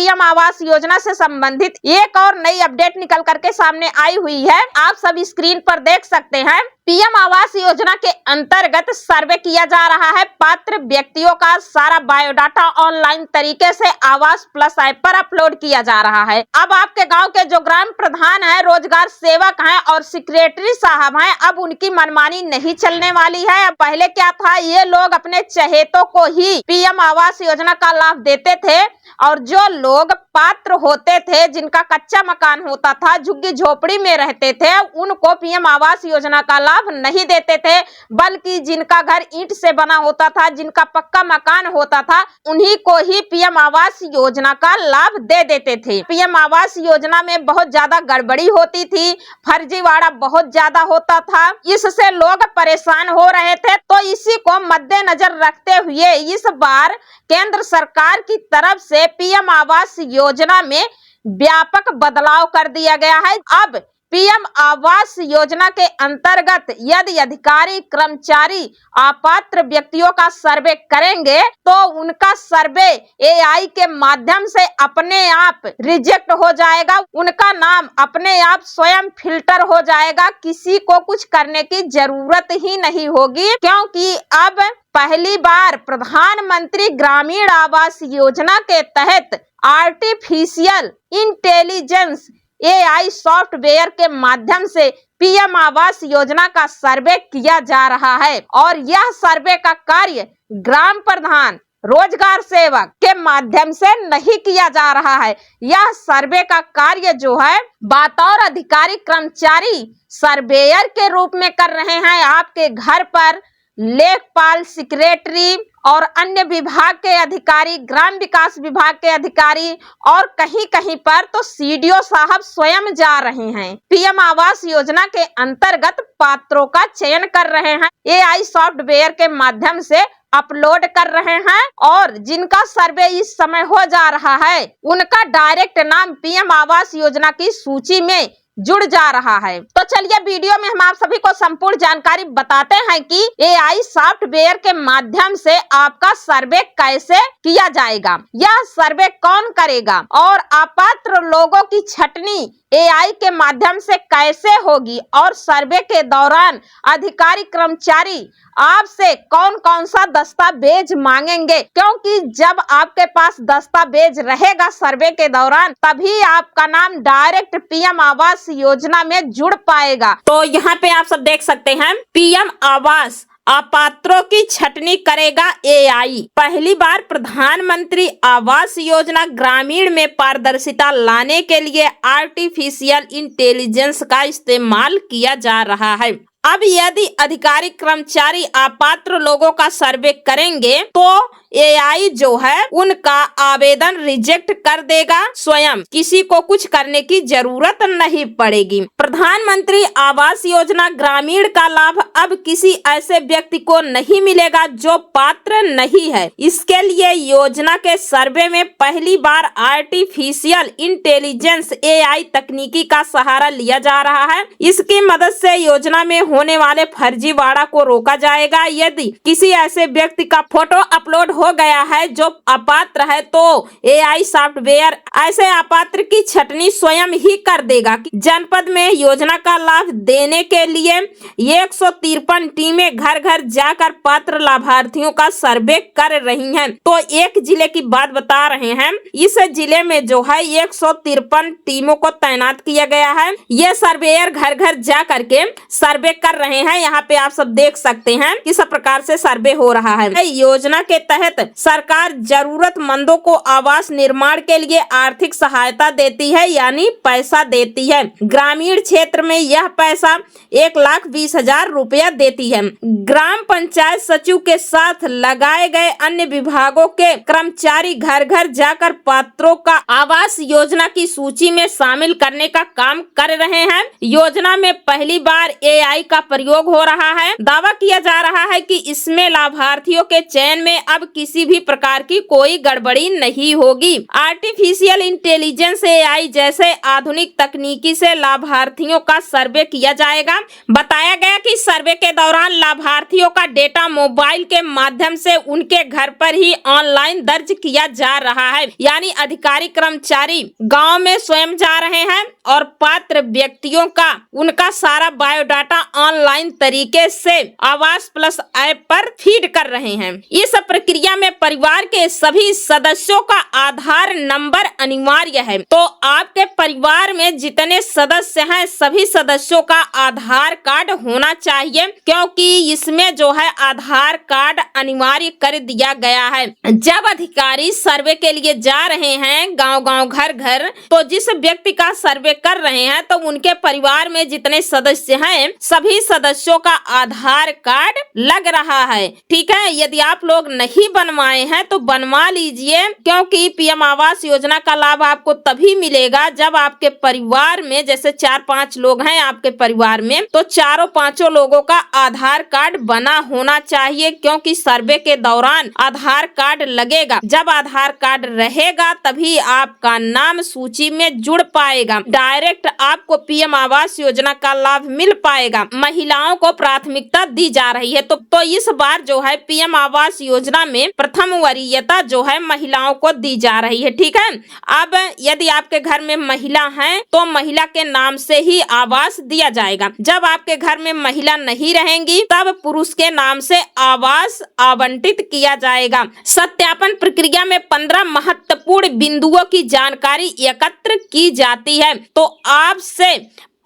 PM Awas Yojana से संबंधित एक और नई अपडेट निकल करके सामने आई हुई है। आप सब स्क्रीन पर देख सकते हैं। पीएम आवास योजना के अंतर्गत सर्वे किया जा रहा है। पात्र व्यक्तियों का सारा बायोडाटा ऑनलाइन तरीके से आवास प्लस ऐप पर अपलोड किया जा रहा है। अब आपके गांव के जो ग्राम प्रधान है, रोजगार सेवक हैं और सेक्रेटरी साहब हैं, अब उनकी मनमानी नहीं चलने वाली है। अब पहले क्या था, ये लोग अपने चहेतों को ही पीएम आवास योजना का लाभ देते थे और जो लोग पात्र होते थे, जिनका कच्चा मकान होता था, झुग्गी झोपड़ी में रहते थे, उनको पीएम आवास योजना का लाभ नहीं देते थे, बल्कि जिनका घर ईंट से बना होता था, जिनका पक्का मकान होता था, उन्हीं को ही पीएम आवास योजना का लाभ दे देते थे। पीएम आवास योजना में बहुत ज्यादा गड़बड़ी होती थी, फर्जीवाड़ा बहुत ज्यादा होता था, इससे लोग परेशान हो रहे थे। तो इसी को मद्देनजर रखते हुए इस बार केंद्र सरकार की तरफ से पीएम आवास योजना में व्यापक बदलाव कर दिया गया है। अब पीएम आवास योजना के अंतर्गत यदि अधिकारी कर्मचारी अपात्र व्यक्तियों का सर्वे करेंगे तो उनका सर्वे एआई के माध्यम से अपने आप रिजेक्ट हो जाएगा, उनका नाम अपने आप स्वयं फिल्टर हो जाएगा, किसी को कुछ करने की जरूरत ही नहीं होगी। क्योंकि अब पहली बार प्रधानमंत्री ग्रामीण आवास योजना के तहत आर्टिफिशियल इंटेलिजेंस एआई सॉफ्टवेयर के माध्यम से पीएम आवास योजना का सर्वे किया जा रहा है और यह सर्वे का कार्य ग्राम प्रधान, रोजगार सेवक के माध्यम से नहीं किया जा रहा है। यह सर्वे का कार्य जो है बतौर अधिकारी कर्मचारी सर्वेयर के रूप में कर रहे हैं। आपके घर पर लेखपाल, सेक्रेटरी और अन्य विभाग के अधिकारी, ग्राम विकास विभाग के अधिकारी और कहीं कहीं पर तो सीडीओ साहब स्वयं जा रहे हैं। पीएम आवास योजना के अंतर्गत पात्रों का चयन कर रहे हैं, एआई सॉफ्टवेयर के माध्यम से अपलोड कर रहे हैं और जिनका सर्वे इस समय हो जा रहा है उनका डायरेक्ट नाम पीएम आवास योजना की सूची में जुड़ जा रहा है। तो चलिए वीडियो में हम आप सभी को संपूर्ण जानकारी बताते हैं कि एआई सॉफ्टवेयर के माध्यम से आपका सर्वे कैसे किया जाएगा, यह सर्वे कौन करेगा और अपात्र लोगों की छटनी एआई के माध्यम से कैसे होगी और सर्वे के दौरान अधिकारी कर्मचारी आपसे कौन कौन सा दस्तावेज मांगेंगे, क्योंकि जब आपके पास दस्तावेज रहेगा सर्वे के दौरान तभी आपका नाम डायरेक्ट पीएम आवास योजना में जुड़ पाएगा। तो यहाँ पे आप सब देख सकते हैं, पीएम आवास अपात्रों की छटनी करेगा एआई। पहली बार प्रधानमंत्री आवास योजना ग्रामीण में पारदर्शिता लाने के लिए आर्टिफिशियल इंटेलिजेंस का इस्तेमाल किया जा रहा है। अब यदि अधिकारी कर्मचारी अपात्र लोगों का सर्वे करेंगे तो एआई जो है उनका आवेदन रिजेक्ट कर देगा, स्वयं किसी को कुछ करने की जरूरत नहीं पड़ेगी। प्रधानमंत्री आवास योजना ग्रामीण का लाभ अब किसी ऐसे व्यक्ति को नहीं मिलेगा जो पात्र नहीं है। इसके लिए योजना के सर्वे में पहली बार आर्टिफिशियल इंटेलिजेंस एआई तकनीकी का सहारा लिया जा रहा है। इसकी मदद से योजना में होने वाले फर्जीवाड़ा को रोका जाएगा। यदि किसी ऐसे व्यक्ति का फोटो अपलोड हो गया है जो अपात्र है तो एआई सॉफ्टवेयर ऐसे अपात्र की छटनी स्वयं ही कर देगा। जनपद में योजना का लाभ देने के लिए 153 टीमें घर घर जाकर पात्र लाभार्थियों का सर्वे कर रही हैं। तो एक जिले की बात बता रहे हैं, इस जिले में जो है 153 टीमों को तैनात किया गया है। ये सर्वेयर घर घर जा करके सर्वे कर रहे हैं। यहाँ पे आप सब देख सकते हैं किस प्रकार से सर्वे हो रहा है। योजना के तहत सरकार जरूरतमंदों को आवास निर्माण के लिए आर्थिक सहायता देती है, यानी पैसा देती है। ग्रामीण क्षेत्र में यह पैसा 1,20,000 रुपया देती है। ग्राम पंचायत सचिव के साथ लगाए गए अन्य विभागों के कर्मचारी घर घर जाकर पात्रों का आवास योजना की सूची में शामिल करने का काम कर रहे हैं। योजना में पहली बार एआई का प्रयोग हो रहा है। दावा किया जा रहा है कि इसमें लाभार्थियों के चयन में अब किसी भी प्रकार की कोई गड़बड़ी नहीं होगी। आर्टिफिशियल इंटेलिजेंस AI जैसे आधुनिक तकनीकी से लाभार्थियों का सर्वे किया जाएगा। बताया गया कि सर्वे के दौरान लाभार्थियों का डेटा मोबाइल के माध्यम से उनके घर पर ही ऑनलाइन दर्ज किया जा रहा है। यानी अधिकारी कर्मचारी गांव में स्वयं जा रहे हैं और पात्र व्यक्तियों का उनका सारा बायोडाटा ऑनलाइन तरीके से आवास प्लस ऐप पर फीड कर रहे हैं। इस प्रक्रिया में परिवार के सभी सदस्यों का आधार नंबर अनिवार्य है। तो आपके परिवार में जितने सदस्य हैं सभी सदस्यों का आधार कार्ड होना चाहिए, क्योंकि इसमें जो है आधार कार्ड अनिवार्य कर दिया गया है। जब अधिकारी सर्वे के लिए जा रहे हैं गांव-गांव, घर-घर, तो जिस व्यक्ति का सर्वे कर रहे हैं तो उनके परिवार में जितने सदस्य हैं सभी सदस्यों का आधार कार्ड लग रहा है। ठीक है, यदि आप लोग नहीं बनवाए हैं तो बनवा लीजिए, क्योंकि पीएम आवास योजना का लाभ आपको तभी मिलेगा जब आपके परिवार में, जैसे 4-5 लोग हैं आपके परिवार में, तो चारों पांचों लोगों का आधार कार्ड बना होना चाहिए, क्योंकि सर्वे के दौरान आधार कार्ड लगेगा। जब आधार कार्ड रहेगा तभी आपका नाम सूची में जुड़ पाएगा, डायरेक्ट आपको पीएम आवास योजना का लाभ मिल पाएगा। महिलाओं को प्राथमिकता दी जा रही है, तो इस बार जो है पीएम आवास योजना में प्रथम वरीयता जो है महिलाओं को दी जा रही है। ठीक है, अब यदि आपके घर में महिला है तो महिला के नाम से ही आवास दिया जाएगा। जब आपके घर में महिला नहीं रहेंगी तब पुरुष के नाम से आवास आवंटित किया जाएगा। सत्यापन प्रक्रिया में 15 महत्वपूर्ण बिंदुओं की जानकारी एकत्र की जाती है। तो आपसे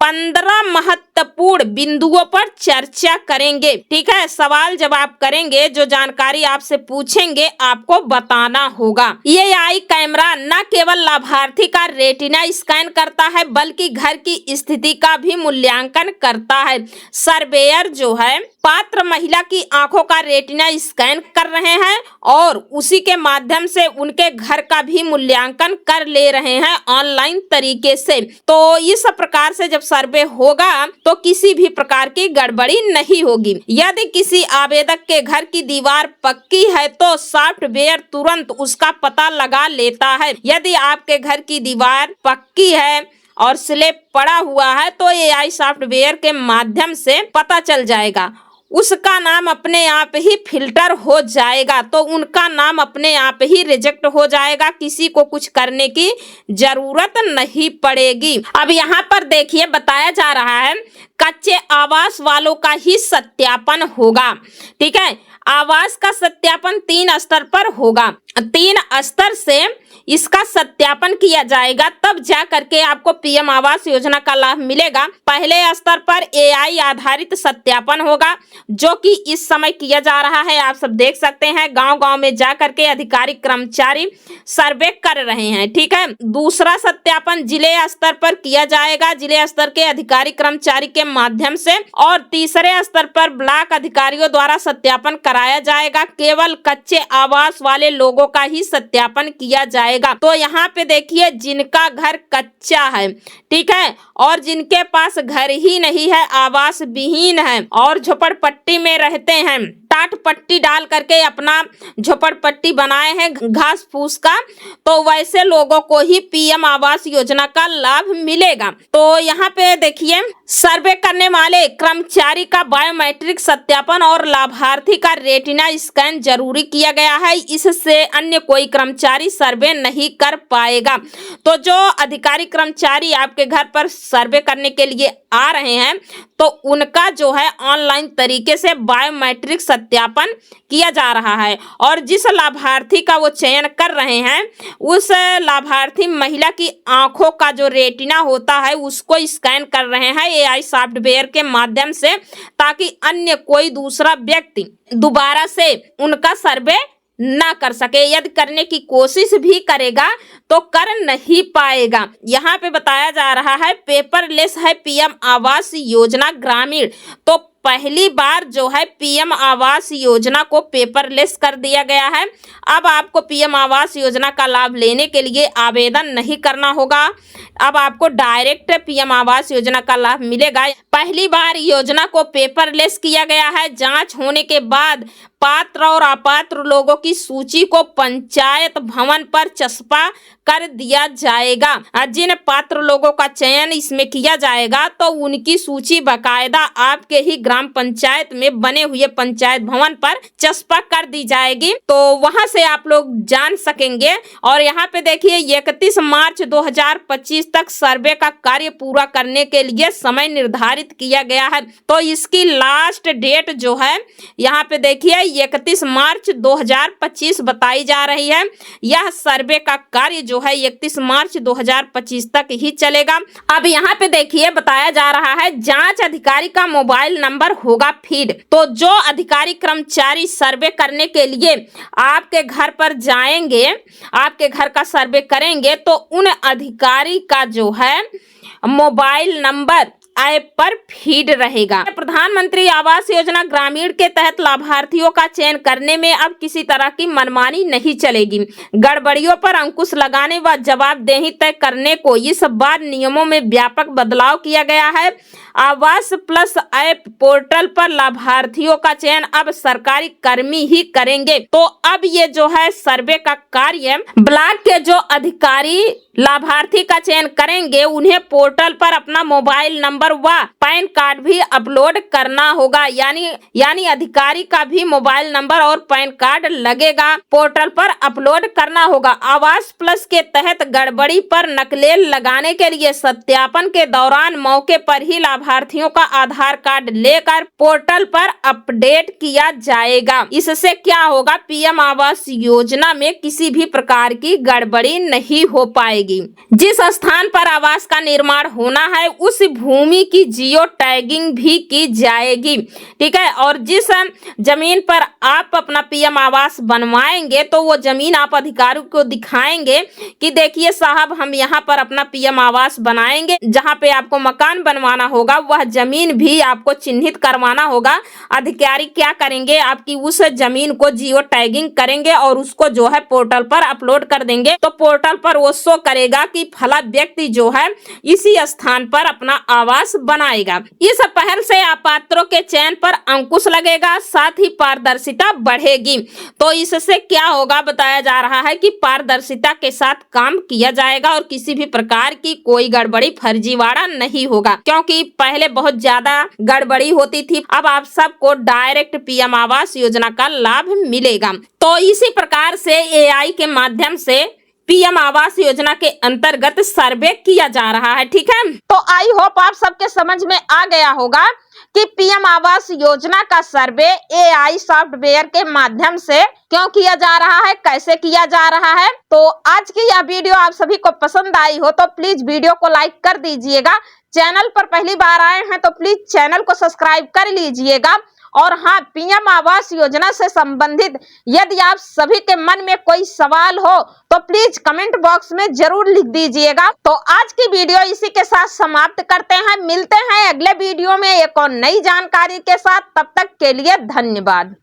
15 महत्वपूर्ण बिंदुओं पर चर्चा करेंगे। ठीक है, सवाल जवाब करेंगे, जो जानकारी आपसे पूछेंगे आपको बताना होगा। ये AI कैमरा न केवल लाभार्थी का रेटिना स्कैन करता है बल्कि घर की स्थिति का भी मूल्यांकन करता है। सर्वेयर जो है पात्र महिला की आंखों का रेटिना स्कैन कर रहे हैं और उसी के माध्यम से उनके घर का भी मूल्यांकन कर ले रहे हैं ऑनलाइन तरीके से। तो इस प्रकार से जब सर्वे होगा तो किसी भी प्रकार की गड़बड़ी नहीं होगी। यदि किसी आवेदक के घर की दीवार पक्की है तो सॉफ्टवेयर तुरंत उसका पता लगा लेता है। यदि आपके घर की दीवार पक्की है और स्लैब पड़ा हुआ है तो AI सॉफ्टवेयर के माध्यम से पता चल जाएगा, उसका नाम अपने आप ही फिल्टर हो जाएगा, तो उनका नाम अपने आप ही रिजेक्ट हो जाएगा, किसी को कुछ करने की जरूरत नहीं पड़ेगी। अब यहाँ पर देखिए बताया जा रहा है कच्चे आवास वालों का ही सत्यापन होगा। ठीक है, आवास का सत्यापन 3 स्तर पर होगा। 3 स्तर से इसका सत्यापन किया जाएगा, तब जा करके आपको पीएम आवास योजना का लाभ मिलेगा। पहले स्तर पर AI आधारित सत्यापन होगा, जो कि इस समय किया जा रहा है। आप सब देख सकते हैं गांव-गांव में जा करके अधिकारी कर्मचारी सर्वे कर रहे हैं। ठीक है, दूसरा सत्यापन जिले स्तर पर किया जाएगा, जिले स्तर के अधिकारी कर्मचारी के माध्यम से, और तीसरे स्तर पर ब्लॉक अधिकारियों द्वारा सत्यापन कराया जाएगा। केवल कच्चे आवास वाले लोगों का ही सत्यापन किया जाएगा। तो यहाँ पे देखिए जिनका घर कच्चा है, ठीक है, और जिनके पास घर ही नहीं है, आवास विहीन है और झोपड़पट्टी में रहते हैं, टाट पट्टी डाल करके अपना झोपड़पट्टी बनाए हैं घास फूस का, तो वैसे लोगों को ही पीएम आवास योजना का लाभ मिलेगा। तो यहाँ पे देखिए सर्वे करने वाले कर्मचारी का बायोमेट्रिक सत्यापन और लाभार्थी का रेटिना स्कैन जरूरी किया गया है, इससे अन्य कोई कर्मचारी सर्वे नहीं कर पाएगा। तो जो अधिकारी कर्मचारी आपके घर पर सर्वे करने के लिए आ रहे हैं तो उनका जो है ऑनलाइन तरीके से बायोमेट्रिक सत्यापन किया जा रहा है, और जिस लाभार्थी का वो चयन कर रहे हैं उस लाभार्थी महिला की आंखों का जो रेटिना होता है उसको स्कैन कर रहे हैं AI सॉफ्टवेयर के माध्यम से, ताकि अन्य कोई दूसरा व्यक्ति दोबारा से उनका सर्वे ना कर सके। यदि करने की कोशिश भी करेगा तो कर नहीं पाएगा। यहाँ पे बताया जा रहा है पेपरलेस है पीएम आवास योजना ग्रामीण। तो पहली बार जो है पीएम आवास योजना को पेपरलेस कर दिया गया है। अब आपको पीएम आवास योजना का लाभ लेने के लिए आवेदन नहीं करना होगा। अब आपको डायरेक्ट पीएम आवास योजना का लाभ मिलेगा। पहली बार योजना को पेपरलेस किया गया है। जांच होने के बाद पात्र और अपात्र लोगों की सूची को पंचायत भवन पर चस्पा कर दिया जाएगा। जिन पात्र लोगों का चयन इसमें किया जाएगा तो उनकी सूची बकायदा आपके ही ग्राम पंचायत में बने हुए पंचायत भवन पर चस्पा कर दी जाएगी, तो वहां से आप लोग जान सकेंगे। और यहाँ पे देखिए 31 मार्च 2025 तक सर्वे का कार्य पूरा करने के लिए समय निर्धारित किया गया है। तो इसकी लास्ट डेट जो है यहाँ पे देखिए 31 मार्च 2025 बताई जा रही है। यह सर्वे का कार्य जो है 31 मार्च 2025 तक ही चलेगा। अब यहाँ पे देखिए बताया जा रहा है जांच अधिकारी का मोबाइल नंबर होगा फीड। तो जो अधिकारी कर्मचारी सर्वे करने के लिए आपके घर पर जाएंगे, आपके घर का सर्वे करेंगे, तो उन अधिकारी का जो है मोबाइल नंबर ऐप पर फीड रहेगा। प्रधानमंत्री आवास योजना ग्रामीण के तहत लाभार्थियों का चयन करने में अब किसी तरह की मनमानी नहीं चलेगी। गड़बड़ियों पर अंकुश लगाने व जवाबदेही तय करने को इस बार नियमों में व्यापक बदलाव किया गया है। आवास प्लस ऐप पोर्टल पर लाभार्थियों का चयन अब सरकारी कर्मी ही करेंगे। तो अब ये जो है सर्वे का कार्य ब्लॉक के जो अधिकारी लाभार्थी का चयन करेंगे उन्हें पोर्टल पर अपना मोबाइल नंबर व पैन कार्ड भी अपलोड करना होगा। यानी अधिकारी का भी मोबाइल नंबर और पैन कार्ड लगेगा, पोर्टल पर अपलोड करना होगा। आवास प्लस के तहत गड़बड़ी पर नकलेल लगाने के लिए सत्यापन के दौरान मौके पर ही लाभार्थियों का आधार कार्ड लेकर पोर्टल पर अपडेट किया जाएगा। इससे क्या होगा, पीएम आवास योजना में किसी भी प्रकार की गड़बड़ी नहीं हो पाएगी। जिस स्थान पर आवास का निर्माण होना है उस भूमि की जियो टैगिंग भी की जाएगी, ठीक है। और जिस जमीन पर आप अपना पीएम आवास बनवाएंगे तो वो जमीन आप अधिकारी को दिखाएंगे कि देखिए साहब हम यहाँ पर अपना पीएम आवास बनाएंगे। जहाँ पे आपको मकान बनवाना होगा वह जमीन भी आपको चिन्हित करवाना होगा। अधिकारी क्या करेंगे, आपकी उस जमीन को जियो टैगिंग करेंगे और उसको जो है पोर्टल पर अपलोड कर देंगे। तो पोर्टल पर वो शो करेगा कि फला व्यक्ति जो है इसी स्थान पर अपना आवास बनाएगा। इस पहल से अपात्रों के चयन पर अंकुश लगेगा, साथ ही पारदर्शिता बढ़ेगी। तो इससे क्या होगा, बताया जा रहा है कि पारदर्शिता के साथ काम किया जाएगा और किसी भी प्रकार की कोई गड़बड़ी फर्जीवाड़ा नहीं होगा, क्योंकि पहले बहुत ज्यादा गड़बड़ी होती थी। अब आप सबको डायरेक्ट पीएम आवास योजना का लाभ मिलेगा। तो इसी प्रकार से एआई के माध्यम से पीएम आवास योजना के अंतर्गत सर्वे किया जा रहा है, ठीक है। तो आई होप आप सबके समझ में आ गया होगा कि पीएम आवास योजना का सर्वे एआई सॉफ्टवेयर के माध्यम से क्यों किया जा रहा है, कैसे किया जा रहा है। तो आज की यह वीडियो आप सभी को पसंद आई हो तो प्लीज वीडियो को लाइक कर दीजिएगा। चैनल पर पहली बार आए हैं तो प्लीज चैनल को सब्सक्राइब कर लीजिएगा। और हाँ, पीएम आवास योजना से संबंधित यदि आप सभी के मन में कोई सवाल हो तो प्लीज कमेंट बॉक्स में जरूर लिख दीजिएगा। तो आज की वीडियो इसी के साथ समाप्त करते हैं। मिलते हैं अगले वीडियो में एक और नई जानकारी के साथ। तब तक के लिए धन्यवाद।